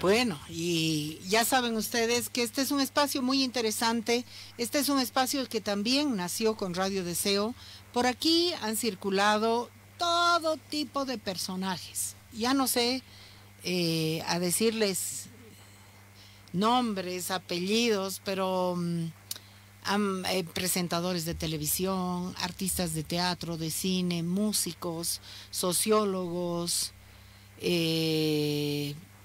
Bueno, y ya saben ustedes que este es un espacio muy interesante, este es un espacio que también nació con Radio Deseo. Por aquí han circulado todo tipo de personajes. Ya no sé a decirles nombres, apellidos, pero presentadores de televisión, artistas de teatro, de cine, músicos, sociólogos,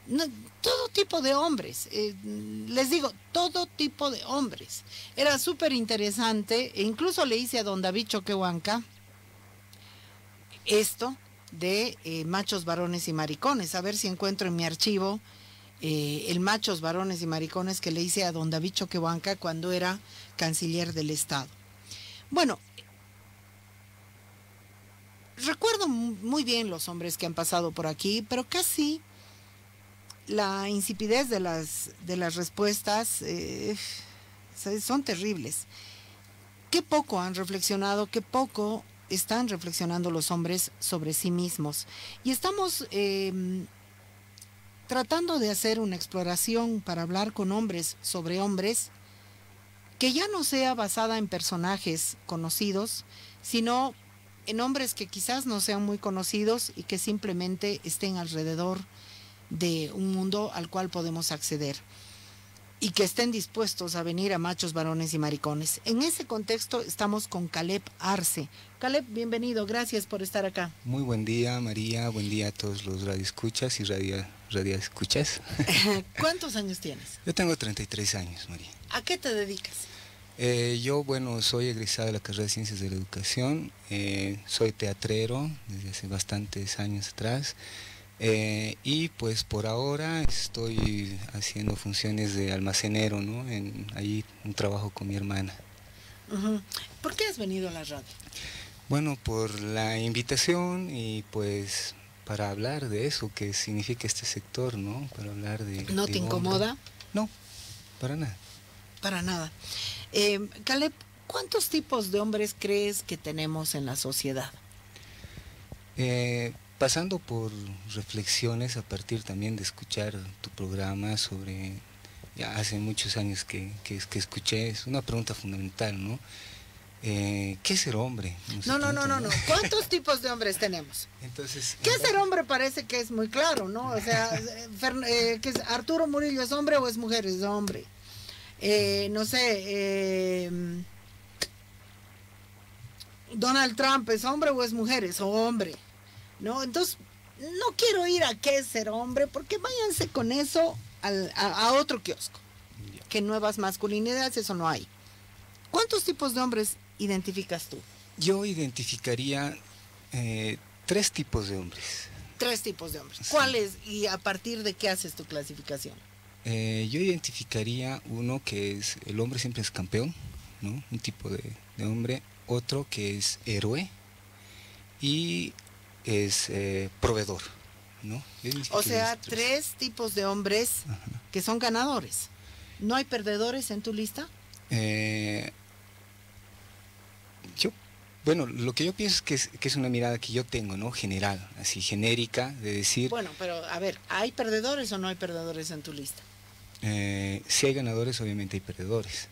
no, todo tipo de hombres, les digo, todo tipo de hombres. Era súper interesante, e incluso le hice a don David Choquehuanca esto de machos, varones y maricones, a ver si encuentro en mi archivo el machos, varones y maricones que le hice a don David Choquehuanca cuando era canciller del Estado. Bueno, recuerdo muy bien los hombres que han pasado por aquí, pero casi la insipidez de las respuestas son terribles. Qué poco han reflexionado, qué poco están reflexionando los hombres sobre sí mismos. Y estamos tratando de hacer una exploración para hablar con hombres sobre hombres que ya no sea basada en personajes conocidos, sino en hombres que quizás no sean muy conocidos y que simplemente estén alrededor de un mundo al cual podemos acceder y que estén dispuestos a venir a machos, varones y maricones. En ese contexto estamos con Caleb Arce. Caleb, bienvenido, gracias por estar acá. Muy buen día, María, buen día a todos los radioescuchas y radioescuchas. ¿Cuántos años tienes? Yo tengo 33 años, María. ¿A qué te dedicas? Yo, soy egresado de la carrera de Ciencias de la Educación, soy teatrero desde hace bastantes años atrás. Y pues por ahora estoy haciendo funciones de almacenero, ¿no? Ahí un trabajo con mi hermana. ¿Por qué has venido a la radio? Bueno, por la invitación y pues para hablar de eso, que significa este sector, ¿no? Para hablar de... ¿No te incomoda? No, para nada. Para nada. Caleb, ¿cuántos tipos de hombres crees que tenemos en la sociedad? Pasando por reflexiones a partir también de escuchar tu programa sobre, ya hace muchos años que escuché, es una pregunta fundamental, ¿no? ¿Qué es ser hombre? No. ¿Cuántos tipos de hombres tenemos? Entonces, ¿qué es ser hombre? Parece que es muy claro, ¿no? O sea, ¿qué es Arturo Murillo es hombre o es mujer? Es hombre. No sé, Donald Trump es hombre o es mujer, es hombre, ¿no? Entonces, no quiero ir a qué es ser hombre, porque váyanse con eso a otro kiosco, que nuevas masculinidades, eso no hay. ¿Cuántos tipos de hombres identificas tú? Yo identificaría 3 tipos de hombres. 3 tipos de hombres. Sí. ¿Cuáles y a partir de qué haces tu clasificación? Yo identificaría uno que es, el hombre siempre es campeón, ¿no? Un tipo de hombre. Otro que es héroe y es proveedor, ¿no? O sea, 3 tipos de hombres. Ajá. Que son ganadores. ¿No hay perdedores en tu lista? Lo que yo pienso es que es una mirada que yo tengo, ¿no? General, así genérica, de decir... Bueno, pero a ver, ¿hay perdedores o no hay perdedores en tu lista? Si hay ganadores, obviamente hay perdedores.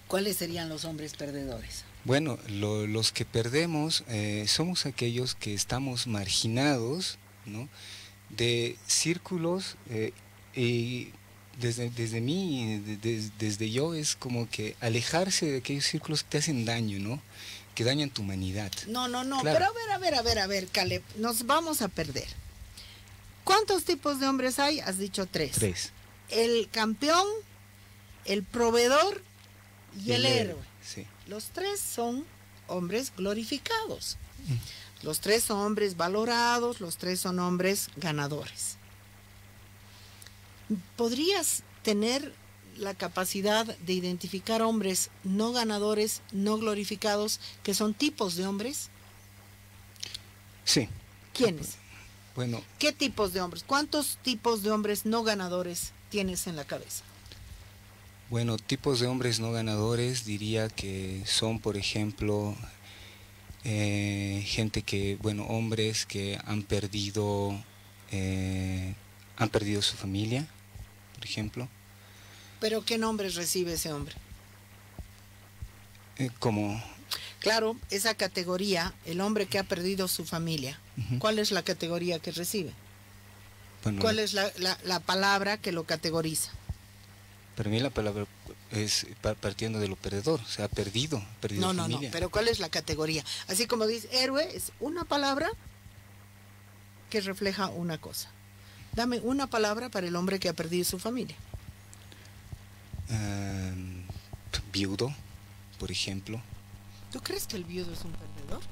¿Cuáles serían los hombres perdedores? Bueno, los que perdemos somos aquellos que estamos marginados, ¿no? De círculos y desde mí, desde yo, es como que alejarse de aquellos círculos que te hacen daño, ¿no? Que dañan tu humanidad. No, claro. Pero a ver, Caleb, nos vamos a perder. ¿Cuántos tipos de hombres hay? Has dicho 3. 3. El campeón, el proveedor y el héroe. Sí. Los 3 son hombres glorificados. Los 3 son hombres valorados, los 3 son hombres ganadores. ¿Podrías tener la capacidad de identificar hombres no ganadores, no glorificados, que son tipos de hombres? Sí. ¿Quiénes? Bueno. ¿Qué tipos de hombres? ¿Cuántos tipos de hombres no ganadores tienes en la cabeza? Bueno, tipos de hombres no ganadores diría que son, por ejemplo, gente que, hombres que han perdido su familia, por ejemplo. ¿Pero qué nombres recibe ese hombre? Como... Claro, esa categoría, el hombre que ha perdido su familia, ¿cuál es la categoría que recibe? Bueno, ¿Cuál es la palabra que lo categoriza? para mí la palabra es partiendo de lo perdedor, o sea, perdido No, familia. pero ¿cuál es la categoría? Así como dice, héroe es una palabra que refleja una cosa. Dame una palabra para el hombre que ha perdido su familia. Viudo, por ejemplo. ¿Tú crees que el viudo es un perdedor?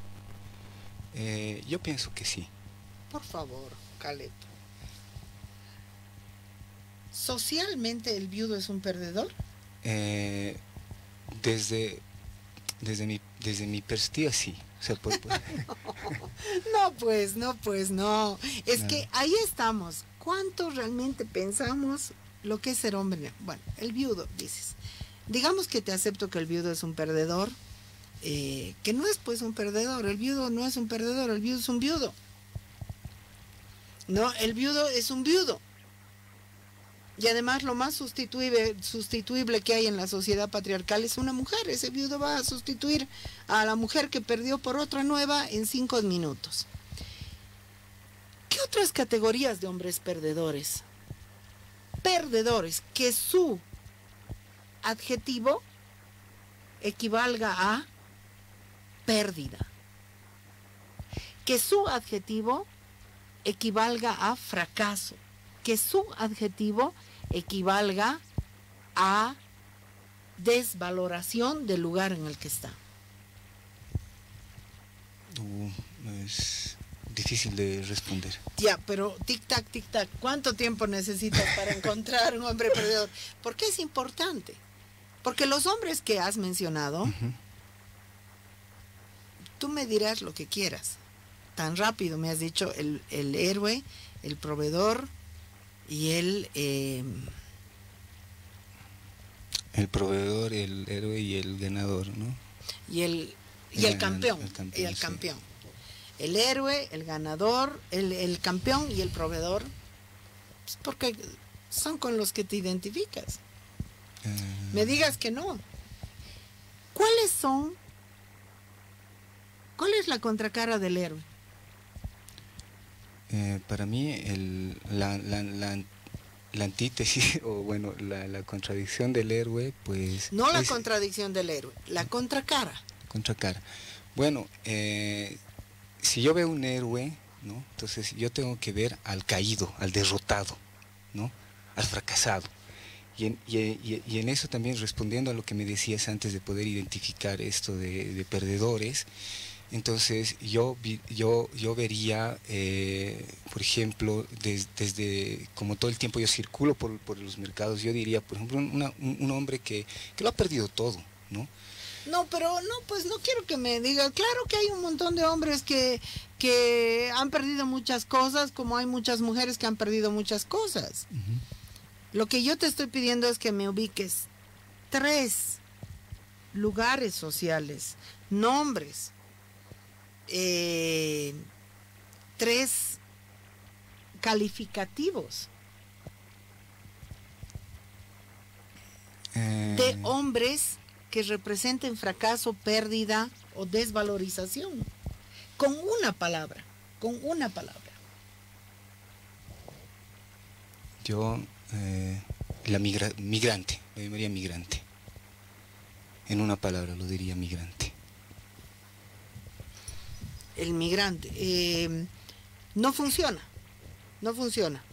Yo pienso que sí. Por favor, Caleb. ¿Socialmente el viudo es un perdedor? Desde mi perspectiva, sí. O sea, No. Es No. que ahí estamos. ¿Cuánto realmente pensamos lo que es ser hombre? Bueno, el viudo, dices. Digamos que te acepto que el viudo es un perdedor, que no es pues un perdedor. El viudo no es un perdedor, el viudo es un viudo. No, el viudo es un viudo. Y además lo más sustituible que hay en la sociedad patriarcal es una mujer. Ese viudo va a sustituir a la mujer que perdió por otra nueva en 5 minutos. ¿Qué otras categorías de hombres perdedores? Perdedores, que su adjetivo equivalga a pérdida. Que su adjetivo equivalga a fracaso. Que su adjetivo equivalga a desvaloración del lugar en el que está. Es difícil de responder. Ya, pero tic-tac, ¿cuánto tiempo necesitas para encontrar un hombre perdedor? ¿Por qué es importante? Porque los hombres que has mencionado, tú me dirás lo que quieras. Tan rápido me has dicho el héroe, el proveedor y el proveedor, el héroe y el ganador, ¿no? y el campeón. Y el campeón. Sí. El héroe, el ganador, el campeón y el proveedor, pues porque son con los que te identificas. Me digas que no. ¿Cuál es la contracara del héroe? Para mí la antítesis o bueno la contradicción del héroe, pues no la contradicción del héroe, la contracara. Bueno, si yo veo un héroe, ¿no? Entonces yo tengo que ver al caído, al derrotado, ¿no? Al fracasado. Y en eso también, respondiendo a lo que me decías antes de poder identificar esto de perdedores, entonces yo vería, por ejemplo, desde como todo el tiempo yo circulo por los mercados, yo diría, por ejemplo, un hombre que lo ha perdido todo, ¿no? No, pero no, pues no quiero que me digas. Claro que hay un montón de hombres que han perdido muchas cosas, como hay muchas mujeres que han perdido muchas cosas. Lo que yo te estoy pidiendo es que me ubiques 3 lugares sociales, nombres, 3 calificativos de hombres que representen fracaso, pérdida o desvalorización. Con una palabra. Yo, migrante, lo llamaría migrante. En una palabra lo diría migrante. El migrante. No funciona.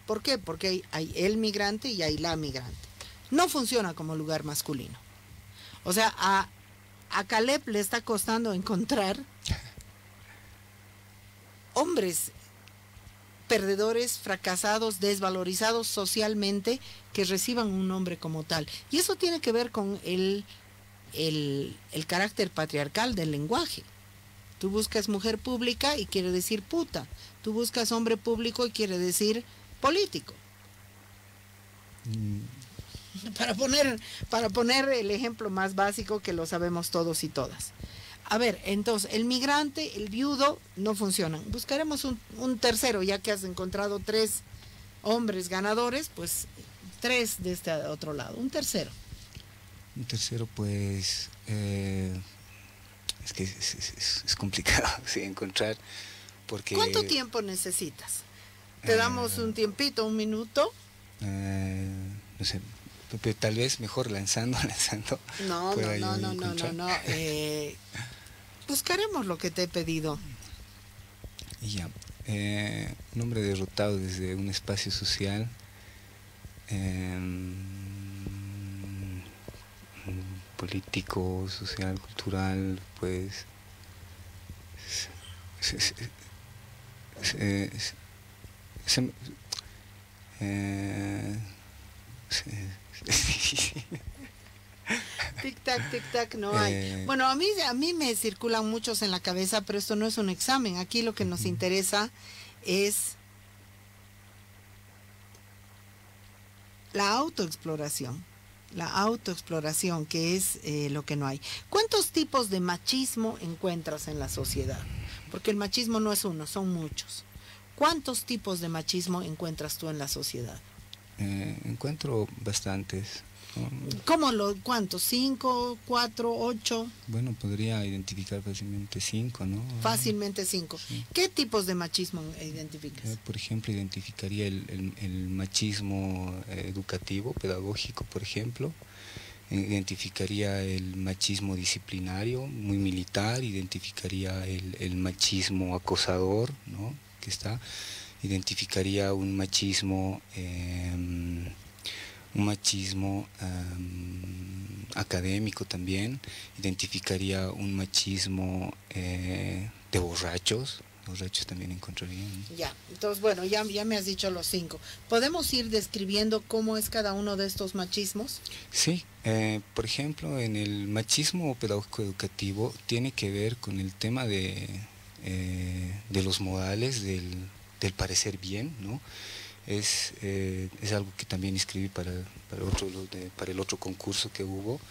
¿Por qué? Porque hay el migrante y hay la migrante. No funciona como lugar masculino. O sea, a Caleb le está costando encontrar hombres perdedores, fracasados, desvalorizados socialmente, que reciban un nombre como tal. Y eso tiene que ver con el carácter patriarcal del lenguaje. Tú buscas mujer pública y quiere decir puta. Tú buscas hombre público y quiere decir político. Para poner el ejemplo más básico que lo sabemos todos y todas. A ver, entonces, el migrante, el viudo, no funcionan. Buscaremos un tercero, ya que has encontrado 3 hombres ganadores, pues tres de este otro lado, un tercero. Un tercero, pues, es que es complicado sí, encontrar, porque... ¿Cuánto tiempo necesitas? Te damos un tiempito, un minuto. No sé, pero tal vez mejor lanzando. No. Buscaremos lo que te he pedido. Y ya, un hombre derrotado desde un espacio social, político, social, cultural, pues se- se- se- se- Tic tac, no hay. Bueno, a mí me circulan muchos en la cabeza, pero esto no es un examen. Aquí lo que nos interesa es la autoexploración. La autoexploración, que es lo que no hay. ¿Cuántos tipos de machismo encuentras en la sociedad? Porque el machismo no es uno, son muchos. ¿Cuántos tipos de machismo encuentras tú en la sociedad? Encuentro bastantes, ¿no? ¿Cuántos? ¿5, 4, 8? Bueno, podría identificar fácilmente 5, ¿no? Fácilmente 5. Sí. ¿Qué tipos de machismo identificas? Por ejemplo, identificaría el machismo educativo, pedagógico, por ejemplo. Identificaría el machismo disciplinario, muy militar. Identificaría el machismo acosador, ¿no? Que está. Identificaría un machismo académico también. Identificaría un machismo de borrachos también encontraría, ¿no? Ya, entonces bueno, ya me has dicho los 5. ¿Podemos ir describiendo cómo es cada uno de estos machismos? Sí, por ejemplo, en el machismo pedagógico educativo tiene que ver con el tema de los modales, del parecer bien, ¿no? Es algo que también escribí para el otro concurso que hubo,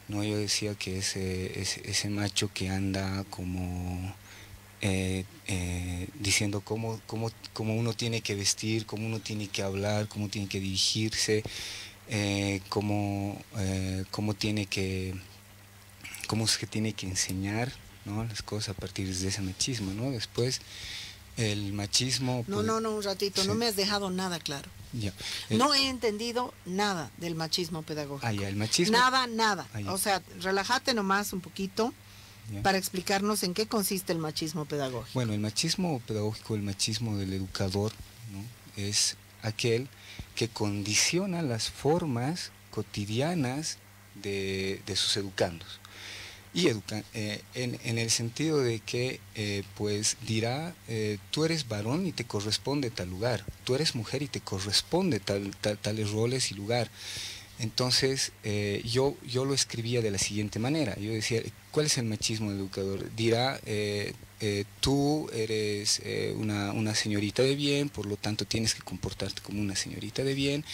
¿no? Yo decía que ese macho que anda como diciendo cómo uno tiene que vestir, cómo uno tiene que hablar, cómo tiene que dirigirse, cómo se tiene que enseñar, ¿no? Las cosas a partir de ese machismo, ¿no? Después el machismo... No, un ratito, sí. No me has dejado nada claro. Ya. No he entendido nada del machismo pedagógico. Ya, el machismo... Nada. O sea, relájate nomás un poquito. ¿Ya? Para explicarnos en qué consiste el machismo pedagógico. Bueno, el machismo pedagógico, el machismo del educador, ¿no? Es aquel que condiciona las formas cotidianas de sus educandos. Y en el sentido de que pues dirá, tú eres varón y te corresponde tal lugar, tú eres mujer y te corresponde tales roles y lugar. Entonces yo lo escribía de la siguiente manera. Yo decía, ¿cuál es el machismo del educador? Dirá, tú eres una señorita de bien, por lo tanto tienes que comportarte como una señorita de bien,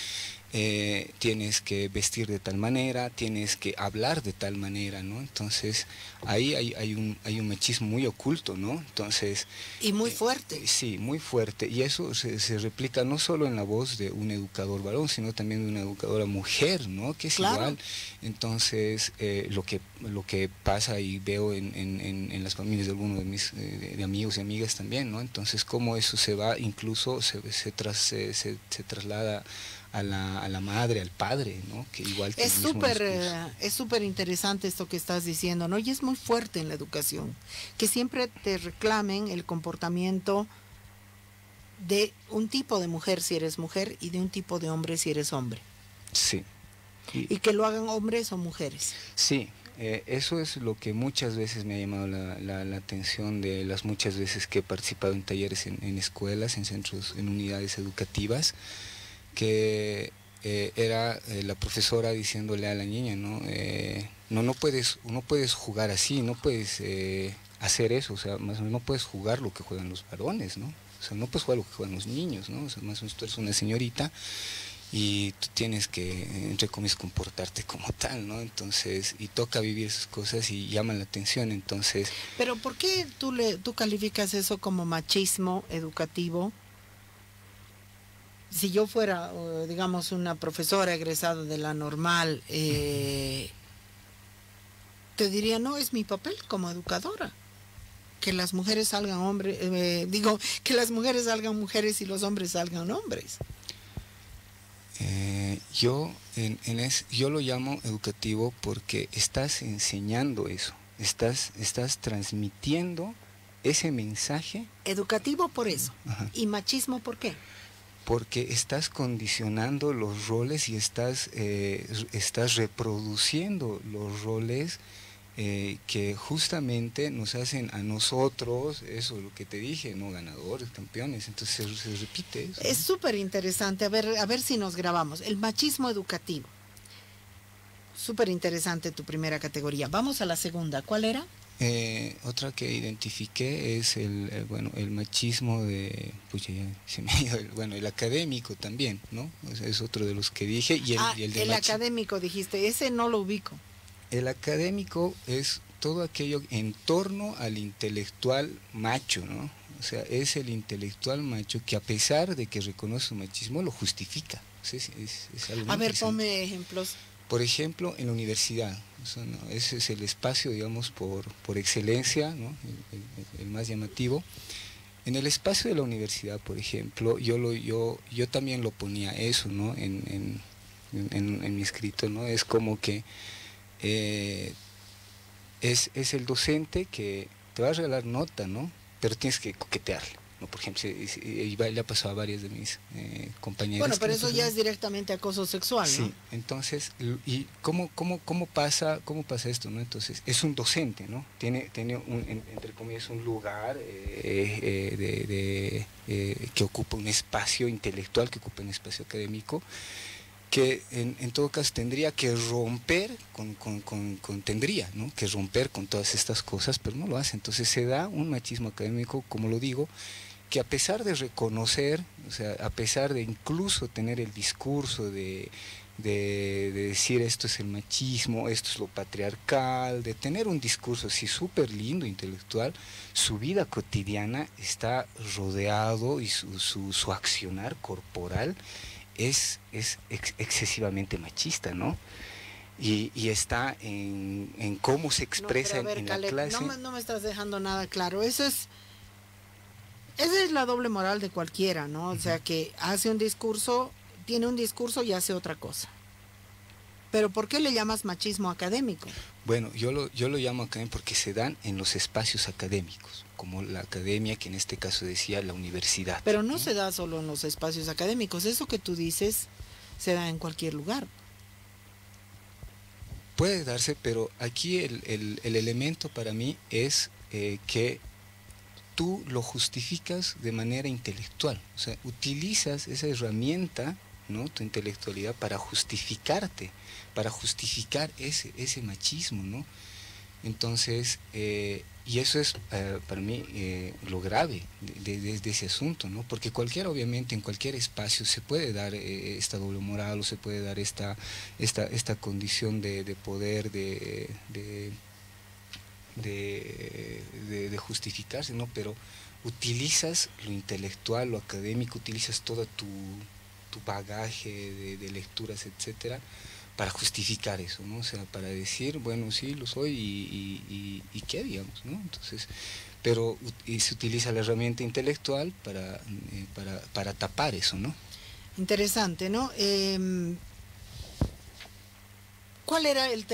tienes que vestir de tal manera, tienes que hablar de tal manera, ¿no? Entonces ahí hay un machismo muy oculto, ¿no? Entonces y muy fuerte. Sí, muy fuerte, y eso se replica no solo en la voz de un educador varón, sino también de una educadora mujer, ¿no? Que es claro. Igual. Entonces lo que pasa y veo en las familias de algunos de mis de amigos y amigas también, ¿no? Entonces cómo eso se va, incluso se traslada a la madre, al padre, ¿no? Que igual que es súper interesante esto que estás diciendo, ¿no? Y es muy fuerte en la educación, que siempre te reclamen el comportamiento de un tipo de mujer si eres mujer y de un tipo de hombre si eres hombre. Sí. Y que lo hagan hombres o mujeres. Sí. Eso es lo que muchas veces me ha llamado la atención de las muchas veces que he participado en talleres en escuelas, en centros, en unidades educativas, que era la profesora diciéndole a la niña, ¿no? No puedes jugar así, no puedes hacer eso, o sea, más o menos no puedes jugar lo que juegan los varones, ¿no? O sea, no puedes jugar lo que juegan los niños, ¿no? O sea, más o menos tú eres una señorita y tú tienes que, entre comillas, comportarte como tal, ¿no? Entonces, y toca vivir esas cosas y llama la atención, entonces... Pero ¿por qué tú calificas eso como machismo educativo? si yo fuera, digamos, una profesora egresada de la normal, te diría, no, es mi papel como educadora. Que las mujeres salgan hombres, que las mujeres salgan mujeres y los hombres salgan hombres. Yo lo llamo educativo porque estás enseñando eso, estás transmitiendo ese mensaje. Educativo por eso. Ajá. ¿Y machismo por qué? Porque estás condicionando los roles y estás reproduciendo los roles que justamente nos hacen a nosotros, eso lo que te dije, no ganadores, campeones, entonces se repite eso. Es súper interesante, a ver si nos grabamos. El machismo educativo. Súper interesante tu primera categoría. Vamos a la segunda, ¿cuál era? Otra que identifiqué es el machismo el académico también, ¿no? O sea, es otro de los que dije. Y el académico dijiste, ese no lo ubico. El académico es todo aquello en torno al intelectual macho, ¿no? O sea, es el intelectual macho que a pesar de que reconoce su machismo, lo justifica. O sea, es algo a ver, ponme ejemplos. Por ejemplo, en la universidad, o sea, ¿no? Ese es el espacio, digamos, por excelencia, ¿no? El más llamativo. En el espacio de la universidad, por ejemplo, yo también lo ponía eso, ¿no? En mi escrito, ¿no? Es como que es el docente que te va a regalar nota, ¿no? Pero tienes que coquetearle, ¿no? Por ejemplo, le ha pasado a varias de mis compañeras. Bueno, pero eso ya es directamente acoso sexual, ¿no? Sí, entonces, ¿y cómo pasa esto, no? Entonces, es un docente, ¿no? Tiene entre comillas, un lugar que ocupa un espacio intelectual, que ocupa un espacio académico, que en todo caso tendría que romper tendría, ¿no? Que romper con todas estas cosas, pero no lo hace. Entonces se da un machismo académico, como lo digo, que a pesar de reconocer, o sea, a pesar de incluso tener el discurso de decir esto es el machismo, esto es lo patriarcal, de tener un discurso así súper lindo, intelectual, su vida cotidiana está rodeado y su accionar corporal es excesivamente machista, ¿no? Y está en cómo se expresa en la clase. No me estás dejando nada claro. Esa es la doble moral de cualquiera, ¿no? O sea, que hace un discurso, tiene un discurso y hace otra cosa. Pero ¿por qué le llamas machismo académico? Bueno, yo lo llamo académico porque se dan en los espacios académicos, como la academia, que en este caso decía la universidad. Pero no se da solo en los espacios académicos, eso que tú dices se da en cualquier lugar. Puede darse, pero aquí el elemento para mí es que tú lo justificas de manera intelectual, o sea, utilizas esa herramienta, ¿no? Tu intelectualidad para justificarte, para justificar ese machismo, ¿no? Entonces, y eso es para mí lo grave de ese asunto, ¿no? Porque obviamente, en cualquier espacio se puede dar esta doble moral, o se puede dar esta condición de poder, de justificarse, ¿no? Pero utilizas lo intelectual, lo académico, utilizas todo tu bagaje de lecturas, etcétera, para justificar eso, ¿no? O sea, para decir, bueno, sí, lo soy y qué, digamos, ¿no? Entonces, pero se utiliza la herramienta intelectual para tapar eso, ¿no? Interesante, ¿no? ¿Cuál era la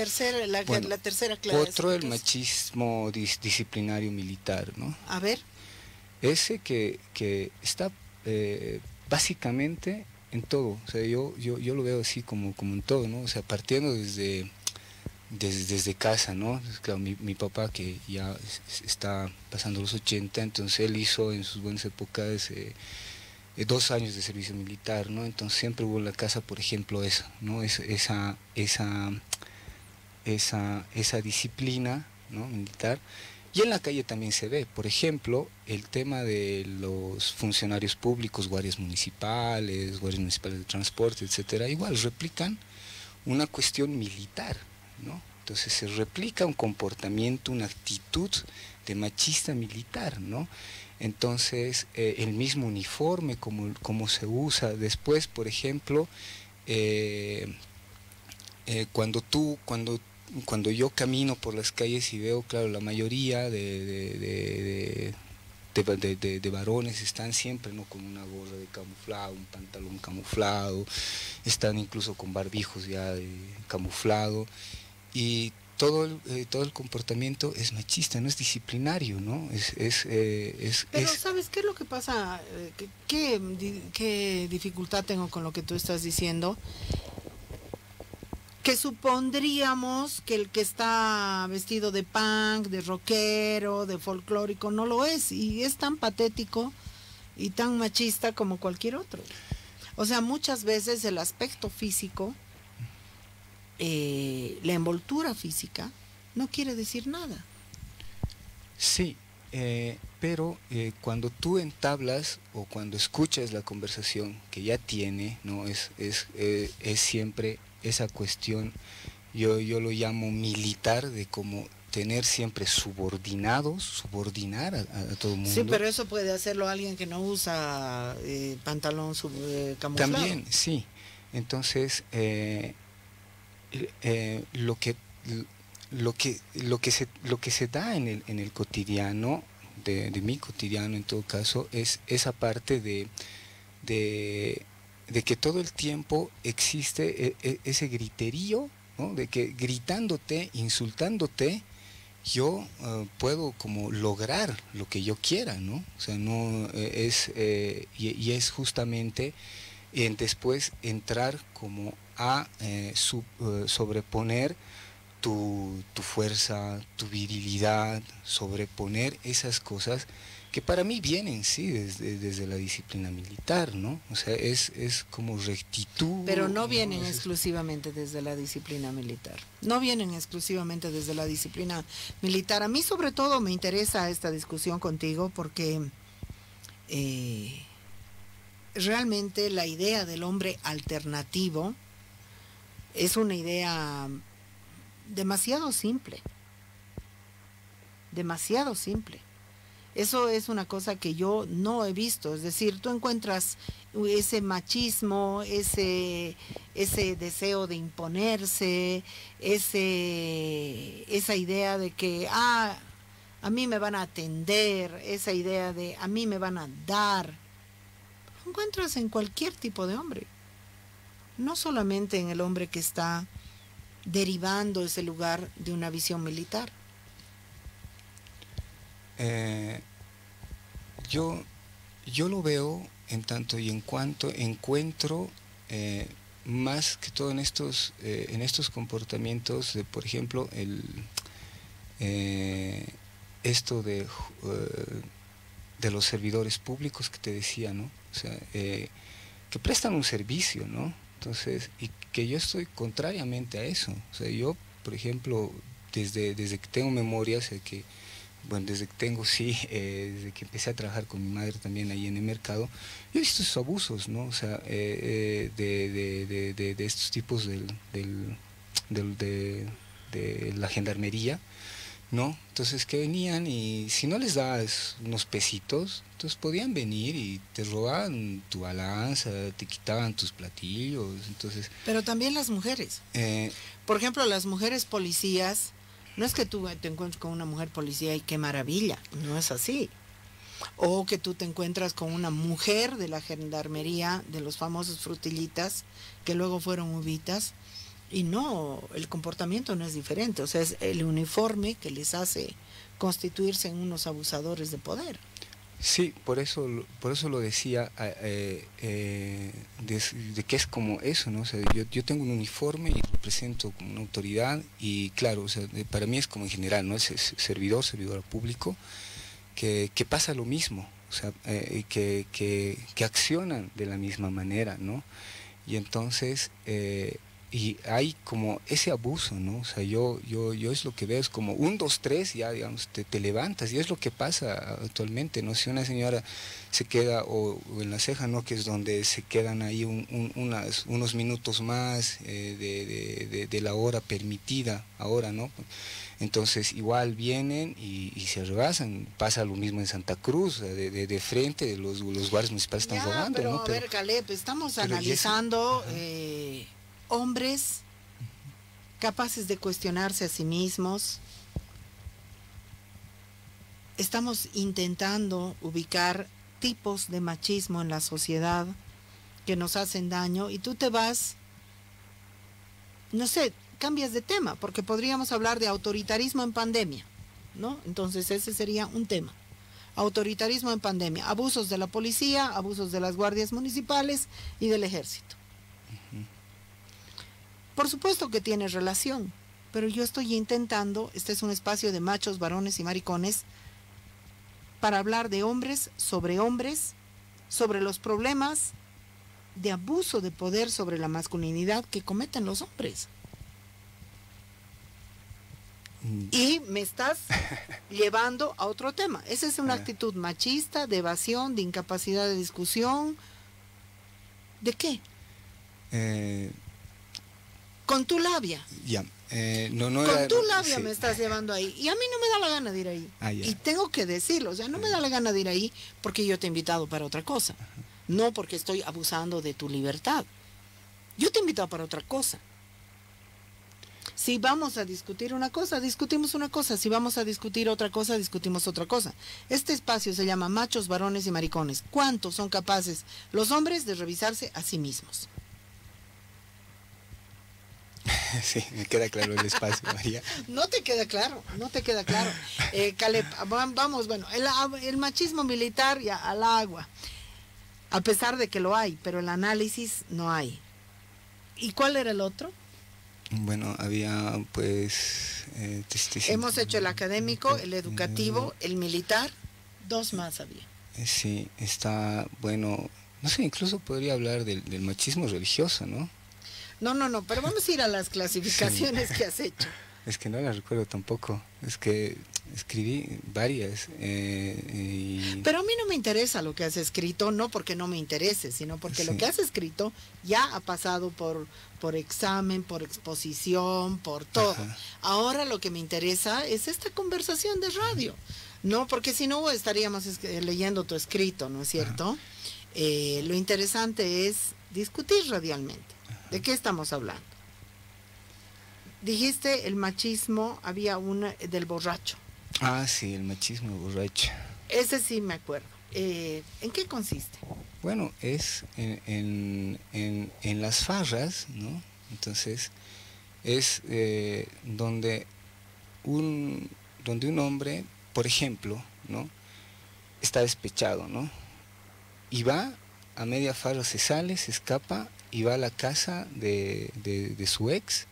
tercera clase? Otro, el machismo disciplinario militar, ¿no? A ver. Ese que está básicamente en todo, o sea, yo lo veo así como en todo, ¿no? O sea, partiendo desde casa, ¿no? Claro, mi papá, que ya está pasando los 80, entonces él hizo en sus buenas épocas 2 años de servicio militar, ¿no? Entonces siempre hubo en la casa, por ejemplo, eso, ¿no? Esa disciplina, ¿no? Militar. Y en la calle también se ve, por ejemplo, el tema de los funcionarios públicos, guardias municipales de transporte, etcétera, igual replican una cuestión militar, ¿no? Entonces se replica un comportamiento, una actitud de machista militar, ¿no? Entonces, el mismo uniforme, como se usa después, por ejemplo, cuando yo camino por las calles y veo, claro, la mayoría de varones están siempre, ¿no?, con una gorra de camuflado, un pantalón camuflado, están incluso con barbijos ya de camuflado, y todo el comportamiento es machista, no es disciplinario, ¿no? Pero ¿sabes qué es lo que pasa? ¿Qué dificultad tengo con lo que tú estás diciendo? Que supondríamos que el que está vestido de punk, de rockero, de folclórico, no lo es, y es tan patético y tan machista como cualquier otro. O sea, muchas veces el aspecto físico, la envoltura física, no quiere decir nada. Sí, pero cuando tú entablas o cuando escuchas la conversación que ya tiene, ¿no? Es siempre esa cuestión, yo lo llamo militar, de como tener siempre subordinar a todo el mundo. Sí, pero eso puede hacerlo alguien que no usa pantalón camuflado. También, sí. Entonces, lo que se da en el cotidiano, de mi cotidiano en todo caso, es esa parte de que todo el tiempo existe ese griterío, ¿no? De que gritándote, insultándote, yo puedo como lograr lo que yo quiera, ¿no? O sea, no y es justamente después entrar como a sobreponer tu fuerza, tu virilidad, sobreponer esas cosas que para mí vienen, sí, desde la disciplina militar, ¿no? O sea, es como rectitud. Pero no vienen exclusivamente desde la disciplina militar. No vienen exclusivamente desde la disciplina militar. A mí sobre todo me interesa esta discusión contigo porque realmente la idea del hombre alternativo es una idea demasiado simple. Demasiado simple. Eso es una cosa que yo no he visto, es decir, tú encuentras ese machismo, ese deseo de imponerse, esa idea de que a mí me van a atender, esa idea de a mí me van a dar. Lo encuentras en cualquier tipo de hombre, no solamente en el hombre que está derivando ese lugar de una visión militar. Yo lo veo en tanto y en cuanto encuentro más que todo en estos comportamientos de, por ejemplo, esto de los servidores públicos que te decía, ¿no? O sea, que prestan un servicio, ¿no? Entonces, y que yo estoy contrariamente a eso. O sea, yo, por ejemplo, desde que tengo memoria, o sea, desde que desde que empecé a trabajar con mi madre también ahí en el mercado, yo he visto esos abusos, ¿no? O sea, de estos tipos de la gendarmería, ¿no? Entonces que venían y si no les dabas unos pesitos, entonces podían venir y te robaban tu balanza, te quitaban tus platillos, entonces... Pero también las mujeres. Por ejemplo, las mujeres policías, no es que tú te encuentres con una mujer policía y qué maravilla, no es así. O que tú te encuentras con una mujer de la gendarmería, de los famosos frutillitas, que luego fueron uvitas, y no, el comportamiento no es diferente, o sea, es el uniforme que les hace constituirse en unos abusadores de poder. Sí, por eso lo decía, de que es como eso, ¿no? O sea, yo tengo un uniforme y represento como una autoridad y claro, o sea, para mí es como en general, ¿no? Es servidor público, que pasa lo mismo, o sea, que accionan de la misma manera, ¿no? Y entonces y hay como ese abuso, ¿no? O sea, yo es lo que veo, es como 1, 2, 3, ya digamos, te levantas, y es lo que pasa actualmente, ¿no? Si una señora se queda, o en la ceja, ¿no? Que es donde se quedan ahí unos minutos más de la hora permitida ahora, ¿no? Entonces igual vienen y se rebasan. Pasa lo mismo en Santa Cruz, de frente, los guardias municipales están robando, pero ¿no? a ver, Caleb, estamos pero analizando hombres capaces de cuestionarse a sí mismos. Estamos intentando ubicar tipos de machismo en la sociedad que nos hacen daño, y tú te vas, no sé, cambias de tema, porque podríamos hablar de autoritarismo en pandemia, ¿no? Entonces ese sería un tema. Autoritarismo en pandemia, abusos de la policía, abusos de las guardias municipales y del ejército. Por supuesto que tiene relación, pero yo estoy intentando, este es un espacio de machos, varones y maricones, para hablar de hombres, sobre los problemas de abuso de poder sobre la masculinidad que cometen los hombres. Y me estás llevando a otro tema. Esa es una actitud machista, de evasión, de incapacidad de discusión. ¿De qué? Con tu labia. Ya. Con tu labia sí. Me estás llevando ahí. Y a mí no me da la gana de ir ahí. Y tengo que decirlo. O sea, no me da la gana de ir ahí porque yo te he invitado para otra cosa. No porque estoy abusando de tu libertad. Yo te he invitado para otra cosa. Si vamos a discutir una cosa, discutimos una cosa. Si vamos a discutir otra cosa, discutimos otra cosa. Este espacio se llama Machos, Varones y Maricones. ¿Cuántos son capaces los hombres de revisarse a sí mismos? Sí, me queda claro el espacio, María. No te queda claro. Caleb, vamos, bueno, el machismo militar ya al agua. A pesar de que lo hay, pero el análisis no hay. ¿Y cuál era el otro? Bueno, había pues... Hemos hecho el académico, el educativo, el militar, 2 más había. Sí, está, bueno, no sé, incluso podría hablar del machismo religioso, ¿no? No, pero vamos a ir a las clasificaciones sí. Que has hecho. Es que no las recuerdo tampoco, es que escribí varias. Pero a mí no me interesa lo que has escrito, no porque no me interese, sino porque sí. Lo que has escrito ya ha pasado por examen, por exposición, por todo. Ajá. Ahora lo que me interesa es esta conversación de radio, ¿no? Porque si no estaríamos leyendo tu escrito, ¿no es cierto? Lo interesante es discutir radialmente. ¿De qué estamos hablando? Dijiste el machismo, había uno del borracho. Ah, sí, el machismo borracho. Ese sí me acuerdo. ¿En qué consiste? Bueno, es en las farras, ¿no? Entonces, es donde un hombre, por ejemplo, ¿no? Está despechado, ¿no? Y va, a media farra se sale, se escapa, y va a la casa de su ex,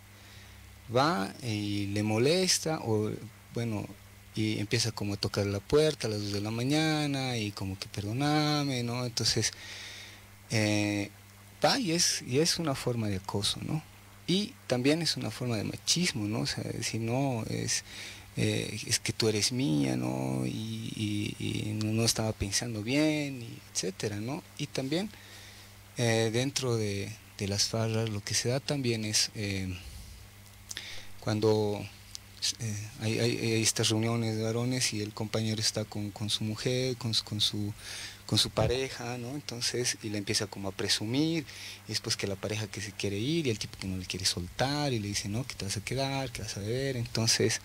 va y le molesta, o bueno, y empieza como a tocar la puerta a las 2 de la mañana, y como que perdóname, ¿no? Entonces, va y es una forma de acoso, ¿no? Y también es una forma de machismo, ¿no? O sea, si no, es que tú eres mía, ¿no? Y no estaba pensando bien, y etcétera, ¿no? Y también dentro de las farras lo que se da también es cuando hay estas reuniones de varones y el compañero está con su mujer, con su pareja, ¿no? Entonces, y le empieza como a presumir, y después que la pareja que se quiere ir, y el tipo que no le quiere soltar, y le dice, no, que te vas a quedar, que vas a beber. Entonces,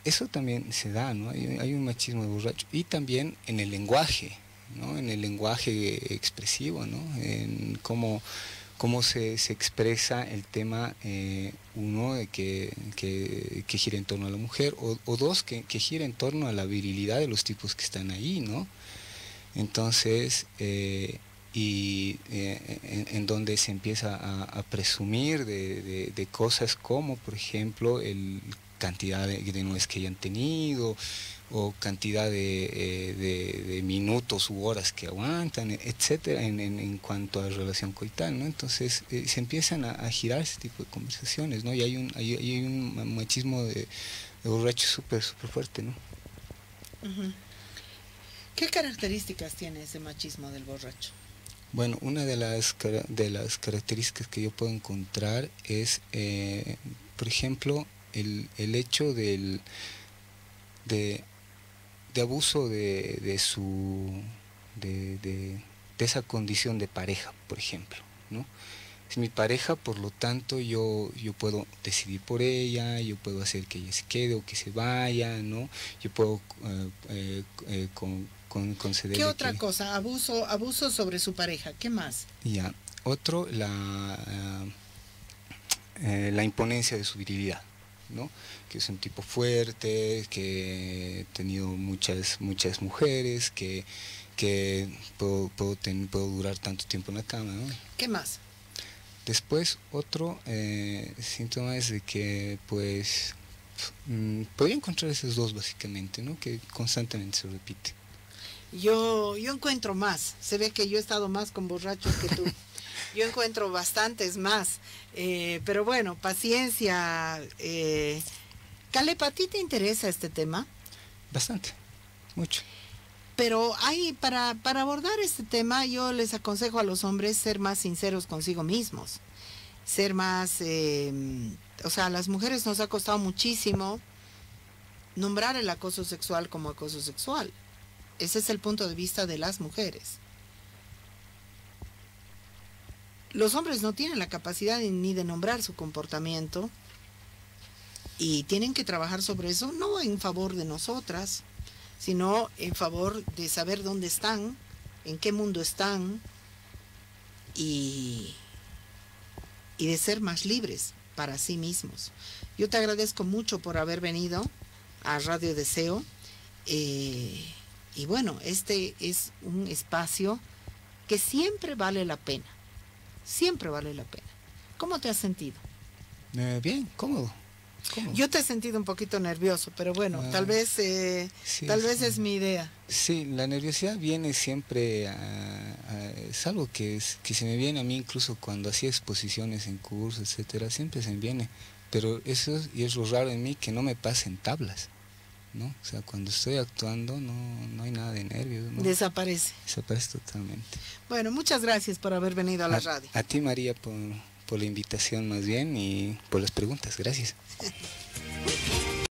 eso también se da, ¿no? Hay un machismo de borracho. Y también en el lenguaje, ¿no? En el lenguaje expresivo, ¿no? En cómo se expresa el tema, uno, de que gira en torno a la mujer, o dos, que gira en torno a la virilidad de los tipos que están ahí, ¿no? Entonces, en donde se empieza a presumir de cosas como, por ejemplo, el cantidad de nuez que hayan tenido, o cantidad de minutos u horas que aguantan, etcétera, en cuanto a relación coital, ¿no? Entonces se empiezan a girar ese tipo de conversaciones, ¿no? Y hay un machismo de borracho súper fuerte, ¿no? Uh-huh. ¿Qué características tiene ese machismo del borracho? Bueno, una de las características que yo puedo encontrar es, por ejemplo, el hecho de abuso de esa condición de pareja, por ejemplo, ¿no? Es mi pareja, por lo tanto yo puedo decidir por ella, yo puedo hacer que ella se quede o que se vaya, ¿no? Yo puedo concederle. ¿Qué otra cosa? Abuso sobre su pareja. ¿Qué más? Ya. Otro, la imponencia de su virilidad, ¿no? Que es un tipo fuerte, que he tenido muchas mujeres, que puedo durar tanto tiempo en la cama, ¿no? ¿Qué más? Después, otro síntoma es de que, pues, podría encontrar esos dos básicamente, ¿no? Que constantemente se repite. Yo encuentro más. Se ve que yo he estado más con borrachos que tú. Yo encuentro bastantes más. Pero bueno, paciencia. Caleb, ¿a ti te interesa este tema? Bastante, mucho. Pero para abordar este tema, yo les aconsejo a los hombres ser más sinceros consigo mismos. Ser más... o sea, a las mujeres nos ha costado muchísimo nombrar el acoso sexual como acoso sexual. Ese es el punto de vista de las mujeres. Los hombres no tienen la capacidad ni de nombrar su comportamiento y tienen que trabajar sobre eso, no en favor de nosotras, sino en favor de saber dónde están, en qué mundo están y de ser más libres para sí mismos. Yo te agradezco mucho por haber venido a Radio Deseo. Y bueno, este es un espacio que siempre vale la pena. Siempre vale la pena. ¿Cómo te has sentido? Bien, cómodo. Yo te he sentido un poquito nervioso, pero bueno, tal vez sí, tal vez es mi idea. Sí, la nerviosidad viene siempre es algo que se me viene a mí incluso cuando hacía exposiciones en cursos, etcétera, siempre se me viene. Pero eso es lo raro en mí, que no me pasen tablas, ¿no? O sea, cuando estoy actuando no hay nada de nervios, ¿no? Desaparece totalmente. Bueno, muchas gracias por haber venido a la radio. A ti, María, por la invitación más bien y por las preguntas. Gracias.